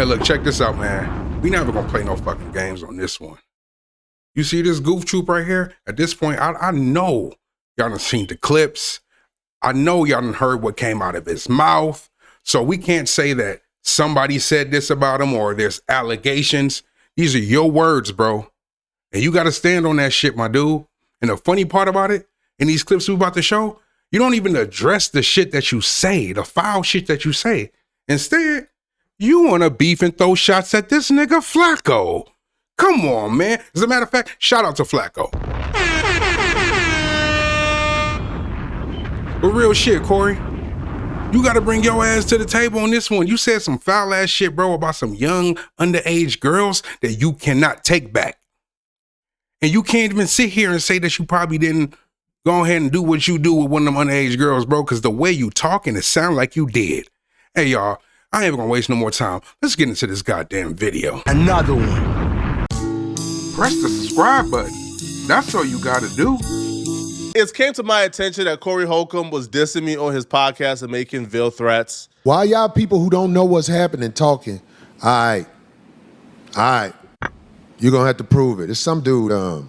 Hey, look, check this out, man. We never gonna play no fucking games on this one. You see this goof troop right here? At this point, I know y'all done seen the clips. I know y'all done heard what came out of his mouth. So we can't say that somebody said this about him or there's allegations. These are your words, bro. And you gotta stand on that shit, my dude. And the funny part about it, in these clips we about to show, you don't even address the shit that you say, the foul shit that you say. Instead, you wanna beef and throw shots at this nigga Flacco. Come on, man. As a matter of fact, shout out to Flacco. But real shit, Corey. You gotta bring your ass to the table on this one. You said some foul ass shit, bro, about some young underage girls that you cannot take back. And you can't even sit here and say that you probably didn't go ahead and do what you do with one of them underage girls, bro, because the way you talking, it sound like you did. Hey, y'all, I ain't gonna waste no more time. Let's get into this goddamn video. Another one. Press the subscribe button. That's all you gotta do. It came to my attention that Corey Holcomb was dissing me on his podcast and making veiled threats. Why y'all people who don't know what's happening talking? All right. You're going to have to prove it. It's some dude,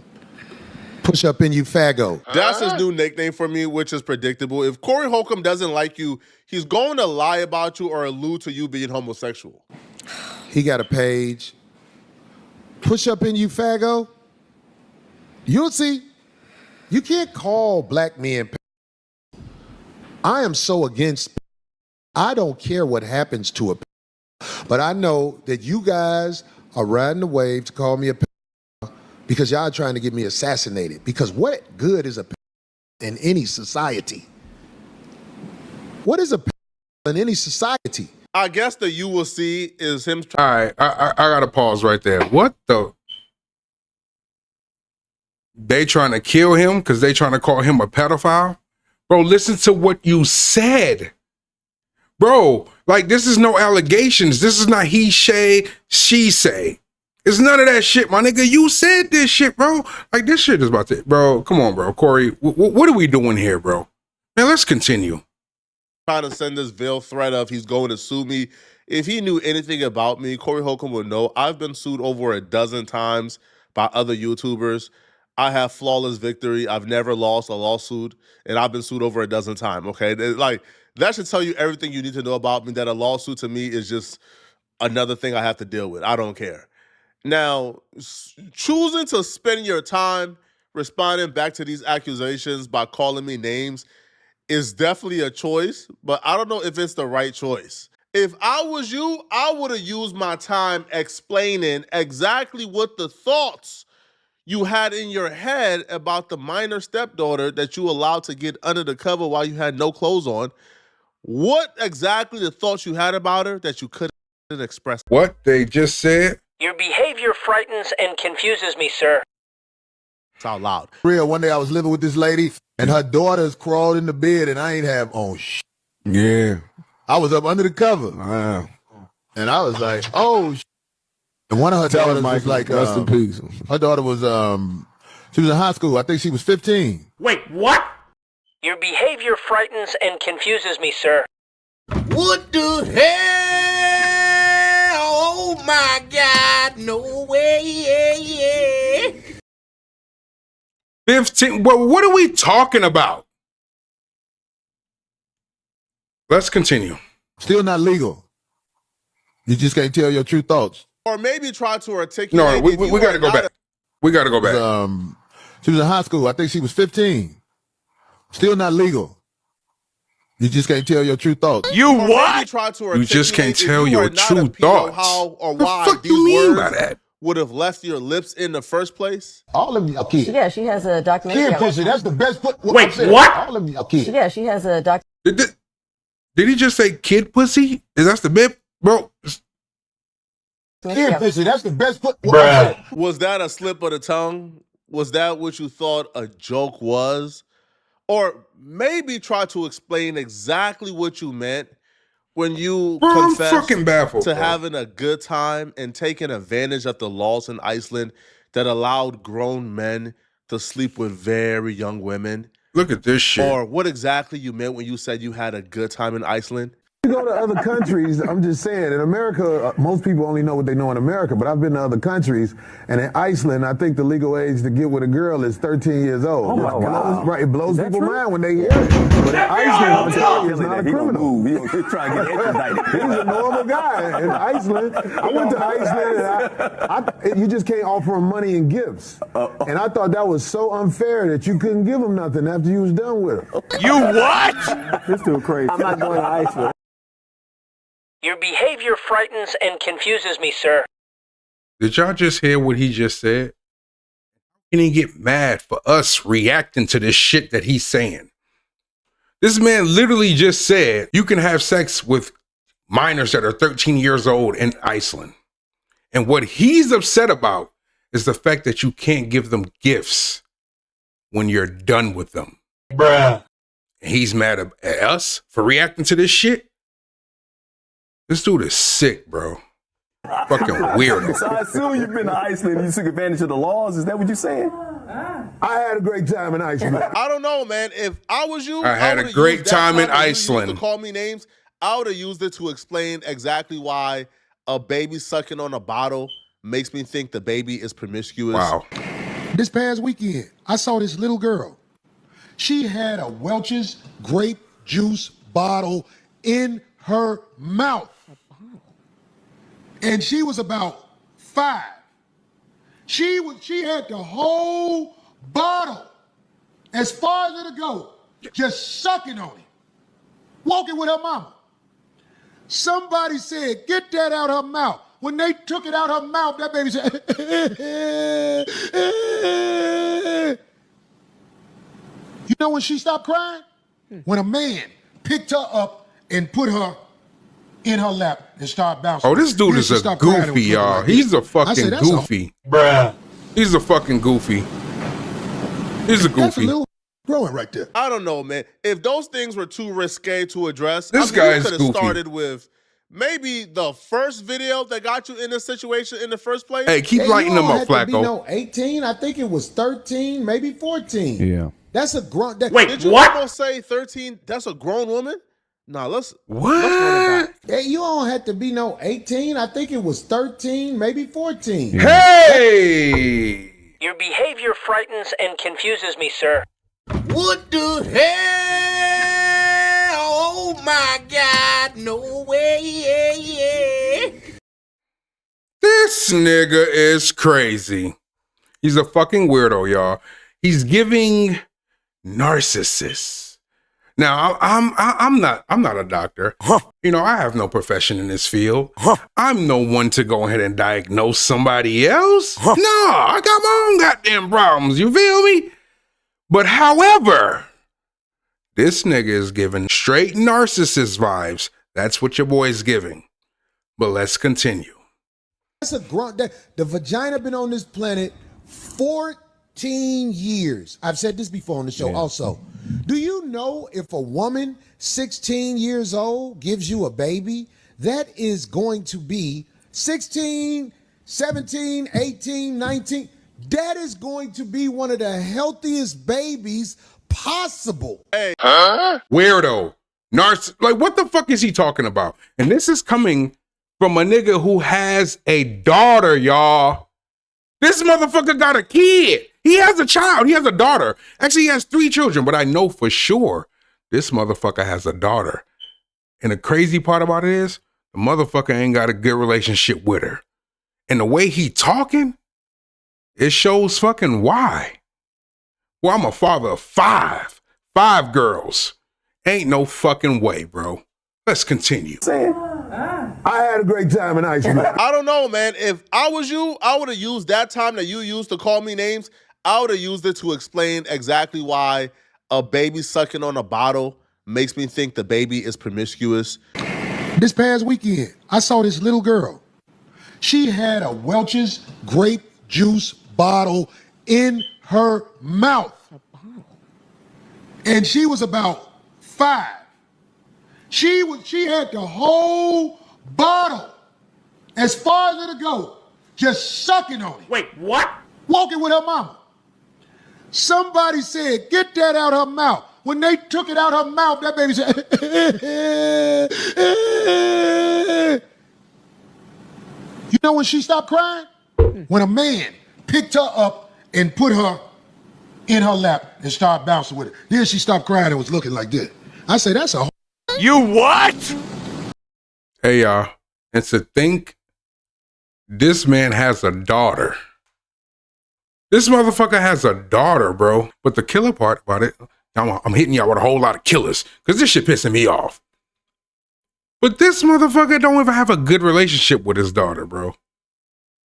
push up in you faggo. That's his new nickname for me, which is predictable. If Corey Holcomb doesn't like you, he's going to lie about you or allude to you being homosexual. He got a page. Push up in you faggo. You'll see. You can't call black men. I am so against. I don't care what happens to a. But I know that you guys are riding the wave to call me a because y'all are trying to get me assassinated. Because what good is a in any society? What is a in any society? I guess the you will see is him. All right, I gotta pause right there. What the? They trying to kill him because they trying to call him a pedophile? Bro, listen to what you said. Bro, like this is no allegations. This is not he say, she say. It's none of that shit, my nigga. You said this shit, bro. Like this shit is about to, bro. Come on, bro. Corey, what are we doing here, bro? Man, let's continue. Trying to send this veiled threat of he's going to sue me. If he knew anything about me, Corey Holcomb would know I've been sued over a dozen times by other YouTubers. I have flawless victory. I've never lost a lawsuit, and I've been sued over a dozen times, okay? Like, that should tell you everything you need to know about me, that a lawsuit to me is just another thing I have to deal with. I don't care. Now, choosing to spend your time responding back to these accusations by calling me names is definitely a choice, but I don't know if it's the right choice. If I was you, I would have used my time explaining exactly what the thoughts you had in your head about the minor stepdaughter that you allowed to get under the cover while you had no clothes on. What exactly the thoughts you had about her that you couldn't express? What they just said? Your behavior frightens and confuses me, sir. It's out loud. Real, one day I was living with this lady and her daughters crawled in the bed and I ain't have on shit. Yeah. I was up under the cover. Wow. And I was like, oh shit. And one of her daughters was like, rest in peace. Her daughter was, she was in high school. I think she was 15. Wait, what? Your behavior frightens and confuses me, sir. What the hell? Oh my God, no way. 15. Well, what are we talking about? Let's continue. Still not legal. You just can't tell your true thoughts. Or maybe try to articulate. No, we got to go back. We got to go back. She was in high school. I think she was 15. Still not legal. You just can't tell your true thoughts. You what? Try to you just can't tell your true thoughts. How or the why fuck these you mean words by that? would have left your lips in the first place? All of y'all kids. Yeah, she has a documentary. Kid pussy, that's the best. Wait, what? All of y'all kids. Yeah, she has a Did he just say kid pussy? Is that the bit? Bro. Kid pussy, that's the best. Was that a slip of the tongue? Was that what you thought a joke was? Or maybe try to explain exactly what you meant when you confessed I'm fucking baffled, to bro. having a good time and taking advantage of the laws in Iceland that allowed grown men to sleep with very young women. Look at this shit. Or what exactly you meant when you said you had a good time in Iceland. You go to other countries, I'm just saying, in America, most people only know what they know in America, but I've been to other countries, and in Iceland, I think the legal age to get with a girl is 13 years old. It blows people's mind when they hear it. But in Iceland, I'm telling you, it's not a criminal. He's trying to get extradited. He's a normal guy in Iceland. I went to Iceland, and you just can't offer him money and gifts. And I thought that was so unfair that you couldn't give him nothing after you was done with him. You what? This dude crazy. I'm not going to Iceland. Your behavior frightens and confuses me, sir. Did y'all just hear what he just said? Can he get mad for us reacting to this shit that he's saying? This man literally just said you can have sex with minors that are 13 years old in Iceland. And what he's upset about is the fact that you can't give them gifts when you're done with them. Bruh. And he's mad at us for reacting to this shit? This dude is sick, bro. Fucking weirdo. So I assume you've been to Iceland and you took advantage of the laws. Is that what you're saying? I had a great time in Iceland. I don't know, man. If I was you, I had a great time in Iceland. To call me names, I would have used it to explain exactly why a baby sucking on a bottle makes me think the baby is promiscuous. Wow. This past weekend, I saw this little girl. She had a Welch's grape juice bottle in her mouth. And she was about 5. She had the whole bottle as far as it'll go, just sucking on it, walking with her mama. Somebody said, get that out her mouth. When they took it out her mouth, that baby said, you know when she stopped crying? When a man picked her up and put her in her lap and started bouncing. Oh, this dude is a goofy, y'all. He's a fucking goofy. Bruh. He's a fucking goofy. He's a That's a goofy. little growing right there. I don't know, man. If those things were too risque to address, This guy is you could goofy. have started with maybe the first video that got you in this situation in the first place. Hey, keep lighting them up, Be Flacco. no 18. I think it was 13, maybe 14. Yeah. That's a grown. Wait, Did you what? almost say 13? That's a grown woman? Nah, let's run it What? back. Hey, you don't have to be no 18. I think it was 13, maybe 14. Hey! Your behavior frightens and confuses me, sir. What the hell? Oh my God, no way. This nigga is crazy. He's a fucking weirdo, y'all. He's giving narcissists. Now, I'm not a doctor. You know, I have no profession in this field. I'm no one to go ahead and diagnose somebody else. No, I got my own goddamn problems. You feel me? But however, this nigga is giving straight narcissist vibes. That's what your boy's giving. But let's continue. That's a grown. The vagina been on this planet 14 years. I've said this before on the show also. Do you know if a woman 16 years old gives you a baby, that is going to be 16, 17, 18, 19. That is going to be one of the healthiest babies possible. Weirdo. Like, what the fuck is he talking about? And this is coming from a nigga who has a daughter, y'all. This motherfucker got a kid. He has a child. He has a daughter. Actually, he has 3 children, but I know for sure this motherfucker has a daughter. And the crazy part about it is, the motherfucker ain't got a good relationship with her. And the way he talking, it shows fucking why. Well, I'm a father of 5 girls. Ain't no fucking way, bro. Let's continue. I had a great time in Iceland. I don't know, man. If I was you, I would have used that time that you used to call me names. I would have used it to explain exactly why a baby sucking on a bottle makes me think the baby is promiscuous. This past weekend, I saw this little girl. She had a Welch's grape juice bottle in her mouth. And she was about 5. She had the whole bottle as far as it'll go, just sucking on it. Wait, what? Walking with her mama. Somebody said, get that out her mouth. when they took it out her mouth, that baby said, you know when she stopped crying? When a man picked her up and put her in her lap and started bouncing with her. Then she stopped crying and was looking like this. I say, that's a You what? Hey, y'all. And to think this man has a daughter. This motherfucker has a daughter, bro. But the killer part about it, I'm hitting y'all with a whole lot of killers because this shit pissing me off. But this motherfucker don't even have a good relationship with his daughter, bro.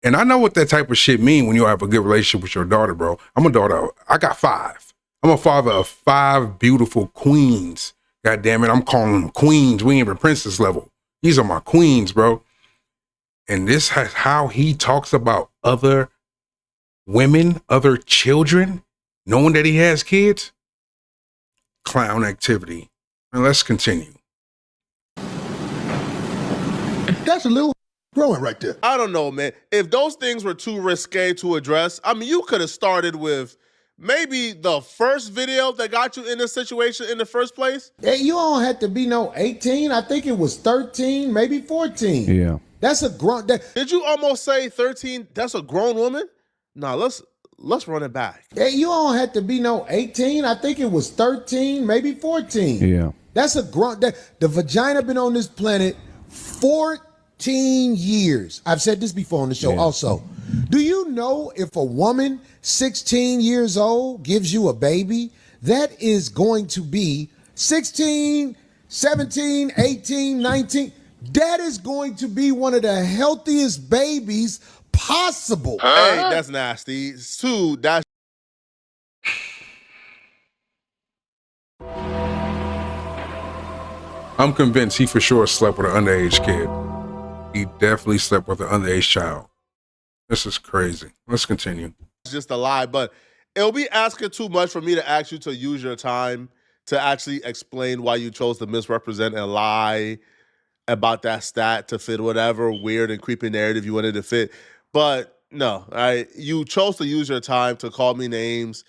And I know what that type of shit mean when you have a good relationship with your daughter, bro. I'm a daughter. I got 5. I'm a father of 5 beautiful queens. God damn it, I'm calling them queens. We ain't even princess level. These are my queens, bro. And this is how he talks about other women, other children, knowing that he has kids. Clown activity. And let's continue. That's a little growing right there. I don't know, man. If those things were too risque to address, I mean, you could have started with maybe the first video that got you in this situation in the first place. Hey, you don't have to be no 18. I think it was 13, maybe 14. Yeah. That's a grown. Did you almost say 13? That's a grown woman? Nah, let's run it back. Hey, you don't have to be no 18. I think it was 13, maybe 14. Yeah. That's a grown. The vagina been on this planet 14 years. I've said this before on the show also. Do you know if a woman 16 years old gives you a baby, that is going to be 16, 17, 18, 19. That is going to be one of the healthiest babies possible. Hey, that's nasty. Sue, that's I'm convinced he for sure slept with an underage kid. He definitely slept with an underage child. This is crazy. Let's continue. just a lie, but it'll be asking too much for me to ask you to use your time to actually explain why you chose to misrepresent and lie about that stat to fit whatever weird and creepy narrative you wanted to fit. But no, you chose to use your time to call me names,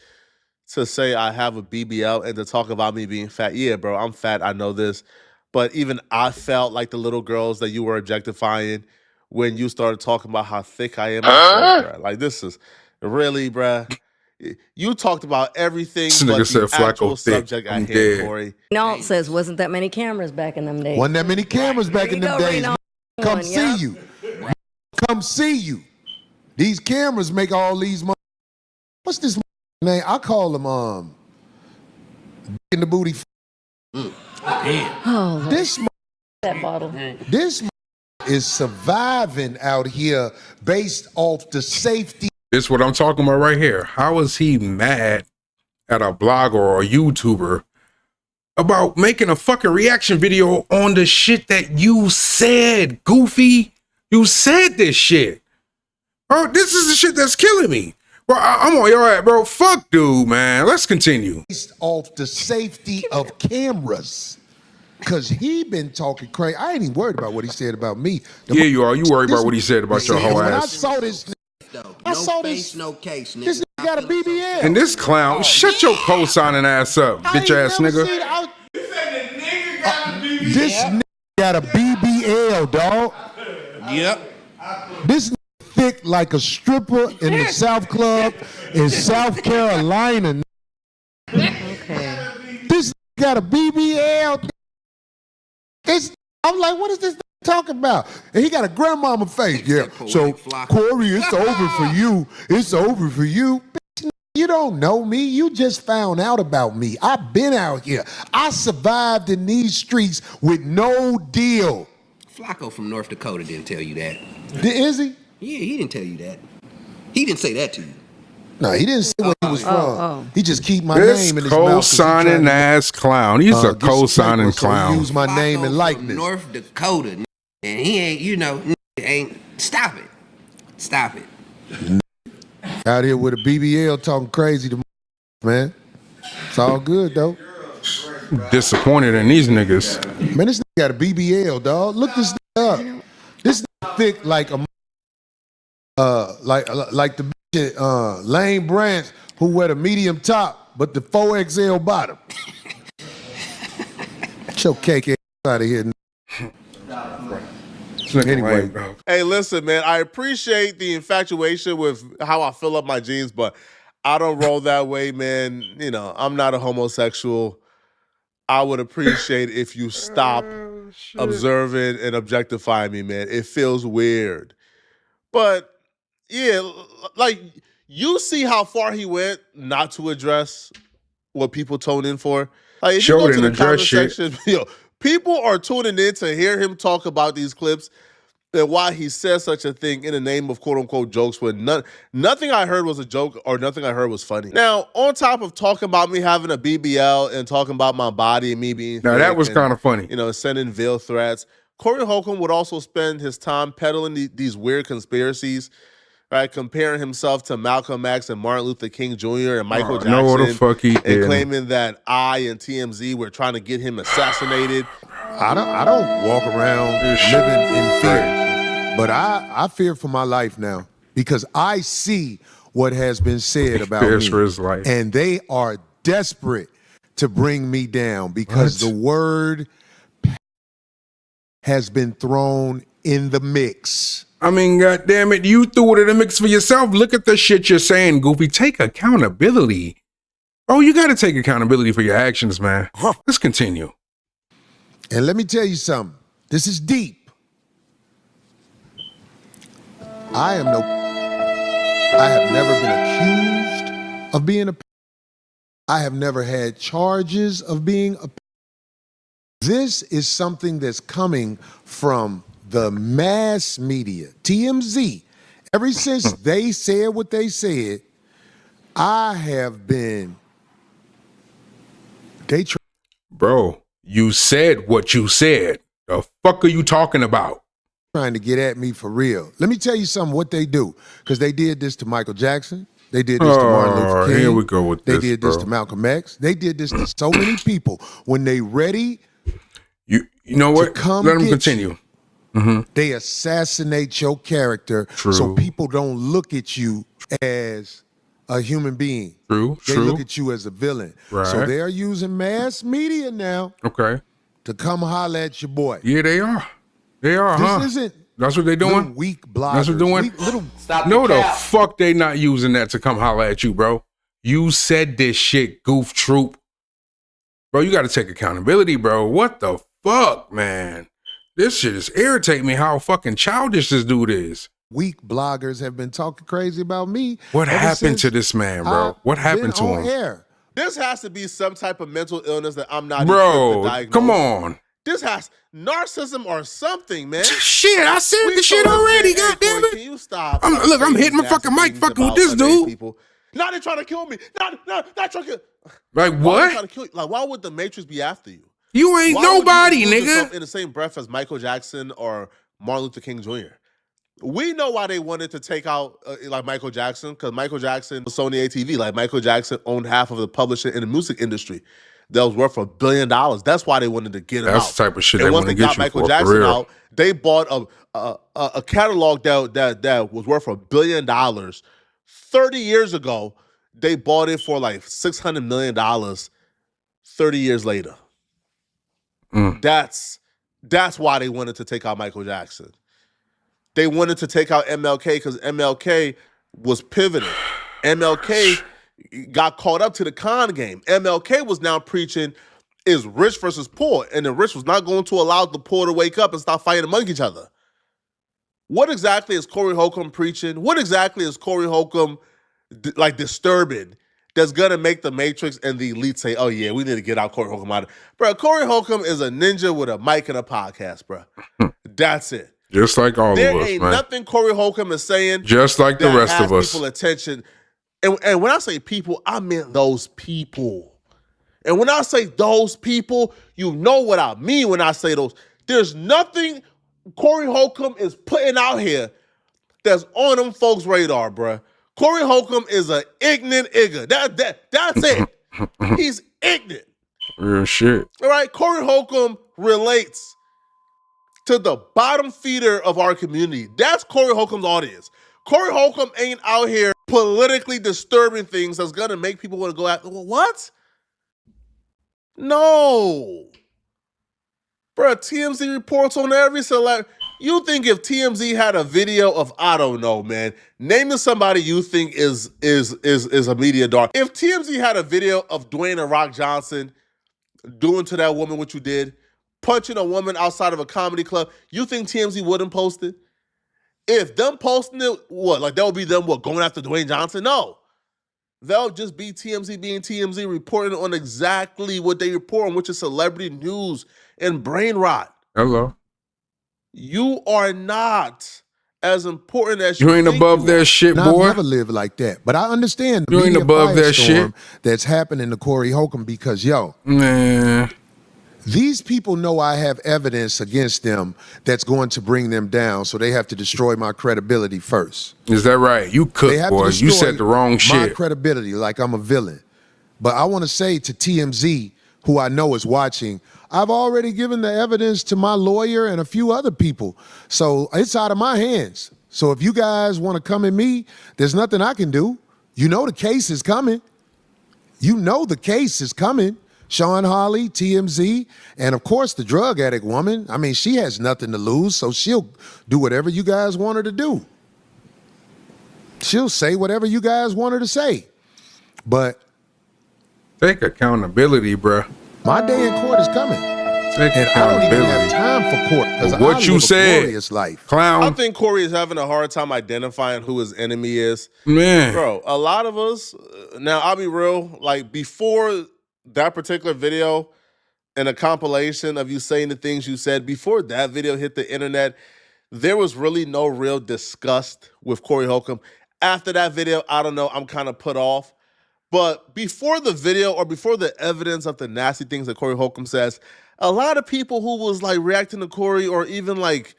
to say I have a BBL, and to talk about me being fat. Yeah, bro, I'm fat. I know this. But even I felt like the little girls that you were objectifying when you started talking about how thick I am. Like, this is really, bruh. You talked about everything This but nigga said the actual Flacco thick. subject I'm at hand, dead. Corey. Renault says wasn't that many cameras back in them days. Wasn't that many cameras back in them days. Renault. Come see you. Come see you. These cameras make all these money. What's this name? I call them in the booty. Oh, This that bottle. this is surviving out here based off the safety. This is what I'm talking about right here. How is he mad at a blogger or a YouTuber about making a fucking reaction video on the shit that you said, Goofy? You said this shit. Bro, this is the shit that's killing me. Bro, I'm on your ass, bro. Fuck, dude, man. Let's continue. Based off the safety of cameras. Cause he been talking crazy. I ain't even worried about what he said about me. Yeah, you are. You worried about what he said about your whole When I ass. saw this, I saw this. No case, nigga. This nigga got a BBL. And this clown, shut your co-signing ass up, bitch ass nigga. This nigga got a BBL, dog. Yep. This nigga thick like a stripper in the South Club in South Carolina. Okay. This nigga got a BBL. I'm like, what is this nigga talking about? And he got a grandmama face. Yeah. So, Corey, it's over for you. It's over for you. Bitch, you don't know me. You just found out about me. I've been out here. I survived in these streets with no deal. Flacco from North Dakota didn't tell you that. Is he? Yeah, he didn't tell you that. He didn't say that to you. No, he didn't say where he was from. He just keep my This name in his mouth. 'cause he trying co-signing to- ass clown. He's a get some co-signing papers, so he clown. use my name Flacco and from likeness. North Dakota, and he ain't, ain't. Stop it. Stop it. Out here with a BBL talking crazy to man. It's all good though. Disappointed in these niggas. Man, this nigga got a BBL, dog. Look this nigga up. This nigga thick like a like the bitch Lane Branch who wear the medium top but the 4XL bottom. Get your cake ass out of here. Anyway. Hey, listen, man, I appreciate the infatuation with how I fill up my jeans, but I don't roll that way, man. You know, I'm not a homosexual. I would appreciate if you stop observing and objectifying me, man. It feels weird. But yeah, like you see how far he went not to address what people tune in for. Like if you go to the comment section, people are tuning in to hear him talk about these clips and why he says such a thing in the name of quote unquote jokes when nothing I heard was a joke or nothing I heard was funny. Now, on top of talking about me having a BBL and talking about my body and me being now that was kind of funny. You know, sending veil threats. Corey Holcomb would also spend his time peddling these weird conspiracies, right? Comparing himself to Malcolm X and Martin Luther King Jr. and Michael Jackson. No, what the fuck he and did. Claiming that I and TMZ were trying to get him assassinated. I don't walk around living in fear, but I fear for my life now because I see what has been said about me, for his life. And they are desperate to bring me down because the word has been thrown in the mix. I mean, goddamn it, you threw it in the mix for yourself. Look at the shit you're saying, Goofy. Take accountability. Oh, you got to take accountability for your actions, man. Let's continue. And let me tell you something. This is deep. I have never been accused of being a. I have never had charges of being a. This is something that's coming from the mass media, TMZ. Ever since they said what they said, I have been. Bro, you said what you said. The fuck are you talking about? Trying to get at me for real. Let me tell you something what they do. Because they did this to Michael Jackson. They did this to Martin Luther King. Here we go with they this, did this bro. to Malcolm X. They did this to so many people. When they ready you know what? come Let them get continue. they assassinate your character so people don't look at you as a human being. They look at you as a villain. Right. So they're using mass media now to come holler at your boy. Yeah, they are. They are, This isn't that's what they doing? weak bloggers. That's what they're doing? No, the fuck they not using that to come holler at you, bro. You said this shit, goof troop. Bro, you got to take accountability, bro. What the fuck, man? This shit is irritating me how fucking childish this dude is. Weak bloggers have been talking crazy about me. What happened to this man, bro? What happened to him? Air. This has to be some type of mental illness that I'm not Bro, equipped to diagnose. come on. This has narcissism or something, man. Shit, I said the shit already, goddamn it. Can you stop? Look, I'm hitting my fucking mic fucking with this dude. People. Now they're trying to kill me. Not trying to kill. Like what? Trying to kill you? Like why would the Matrix be after you? You ain't Why nobody, would you lose nigga. yourself in the same breath as Michael Jackson or Martin Luther King Jr.? We know why they wanted to take out like Michael Jackson, because Michael Jackson was Sony ATV. Like Michael Jackson owned half of the publishing in the music industry that was worth $1 billion. That's why they wanted to get him out. That's the type of shit and they once want to they get got you Michael for Jackson real. out, they bought a catalog that was worth $1 billion. 30 years ago, they bought it for like $600 million. 30 years later. That's why they wanted to take out Michael Jackson. They wanted to take out MLK because MLK was pivoting. MLK got caught up to the con game. MLK was now preaching is rich versus poor, and the rich was not going to allow the poor to wake up and stop fighting among each other. What exactly is Corey Holcomb preaching? What exactly is Corey Holcomb like disturbing that's going to make the Matrix and the elite say, oh yeah, we need to get out Corey Holcomb out of it. Bro, Corey Holcomb is a ninja with a mic and a podcast, bro. That's it. Just like all of us, There ain't man. nothing Corey Holcomb is saying Just like the that rest has of us. people attention. And when I say people, I mean those people. And when I say those people, you know what I mean when I say those. There's nothing Corey Holcomb is putting out here that's on them folks' radar, bruh. Corey Holcomb is an ignorant igger. That's it. He's ignorant. Real shit. All right? Corey Holcomb relates to the bottom feeder of our community. That's Corey Holcomb's audience. Corey Holcomb ain't out here politically disturbing things that's going to make people want to go after. Well, what? No. Bro, TMZ reports on every celebrity. You think if TMZ had a video of, I don't know, man, naming somebody you think is a media dog. If TMZ had a video of Dwayne and Rock Johnson doing to that woman what you did, punching a woman outside of a comedy club, you think TMZ wouldn't post it? If them posting it, what? Like that would be them going after Dwayne Johnson? No. They'll just be TMZ being TMZ, reporting on exactly what they report on, which is celebrity news and brain rot. Hello. You are not as important as you ain't above that shit, now, boy. I've never lived like that, but I understand the you ain't media above that firestorm shit that's happening to Corey Holcomb because, yo, man, these people know I have evidence against them that's going to bring them down, so they have to destroy my credibility first. Is that right? You cooked, boy. You said the wrong shit. My credibility, like I'm a villain. But I want to say to TMZ, who I know is watching, I've already given the evidence to my lawyer and a few other people. So it's out of my hands. So if you guys want to come at me, there's nothing I can do. You know the case is coming. You know the case is coming. Sean Hawley, TMZ, and of course the drug addict woman. I mean, she has nothing to lose, so she'll do whatever you guys want her to do. She'll say whatever you guys want her to say. But take accountability, bruh. My day in court is coming. Take and I don't even have time for court because what I you live said, a glorious life. Clown. I think Corey is having a hard time identifying who his enemy is. Man. Bro, a lot of us, now I'll be real, like before that particular video and a compilation of you saying the things you said, before that video hit the internet, there was really no real disgust with Corey Holcomb. After that video, I don't know, I'm kind of put off. But before the video or before the evidence of the nasty things that Corey Holcomb says, a lot of people who was like reacting to Corey or even like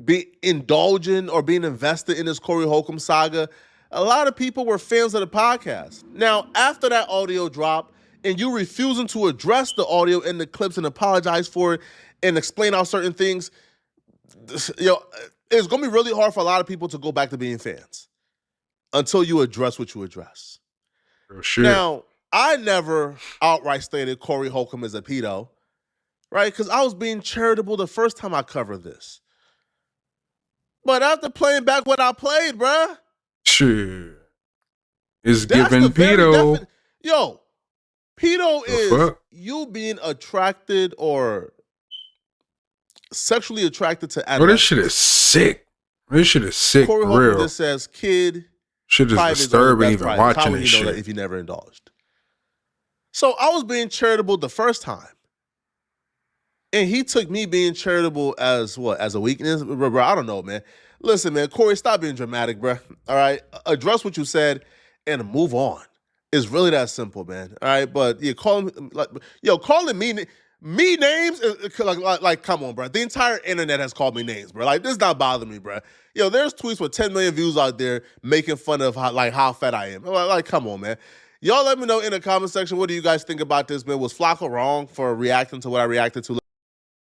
be indulging or being invested in this Corey Holcomb saga, a lot of people were fans of the podcast. Now, after that audio drop and you refusing to address the audio and the clips and apologize for it and explain out certain things, it's going to be really hard for a lot of people to go back to being fans until you address what you address. Sure. Now, I never outright stated Corey Holcomb is a pedo, right? Because I was being charitable the first time I covered this. But after playing back what I played, bruh. Sure. It's giving pedo. Pedo is you being attracted or sexually attracted to animals. Oh, this shit is sick. This shit is sick. Corey for real. Holcomb just says kid. Shit is disturbing even watching How would this you know shit. that if you never indulged? So I was being charitable the first time. And he took me being charitable as what? As a weakness? Bro, I don't know, man. Listen, man, Corey, stop being dramatic, bro. All right? Address what you said and move on. It's really that simple, man. All right? But calling me names, like, come on, bro. The entire internet has called me names, bro. Like, this not bothering me, bro. There's tweets with 10 million views out there making fun of how fat I am. Like, come on, man. Y'all let me know in the comment section, what do you guys think about this, man? Was Flacco wrong for reacting to what I reacted to?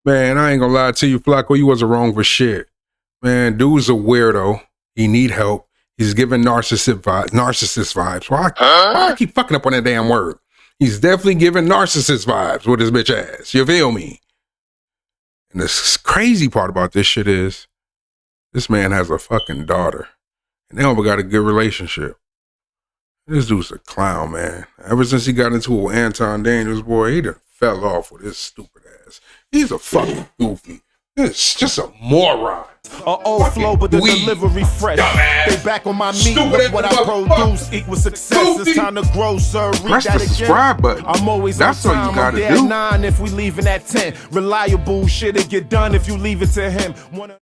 Man, I ain't gonna lie to you, Flacco. You wasn't wrong for shit. Man, dude's a weirdo. He need help. He's giving narcissist vibes. Why I keep fucking up on that damn word? He's definitely giving narcissist vibes with his bitch ass. You feel me? And the crazy part about this shit is, this man has a fucking daughter. And they never got a good relationship. This dude's a clown, man. Ever since he got into it with Anton Daniels, boy, he done fell off with his stupid ass. He's a fucking goofy. It's just a moron. Old flow, but the delivery fresh. They back on my meat. Look what I produce equals success. It's time to grow, sir. Press the subscribe button. I'm always That's on time. all you gotta I'm there do. at 9 if we leaving at 10. Reliable shit'll get done if you leave it to him.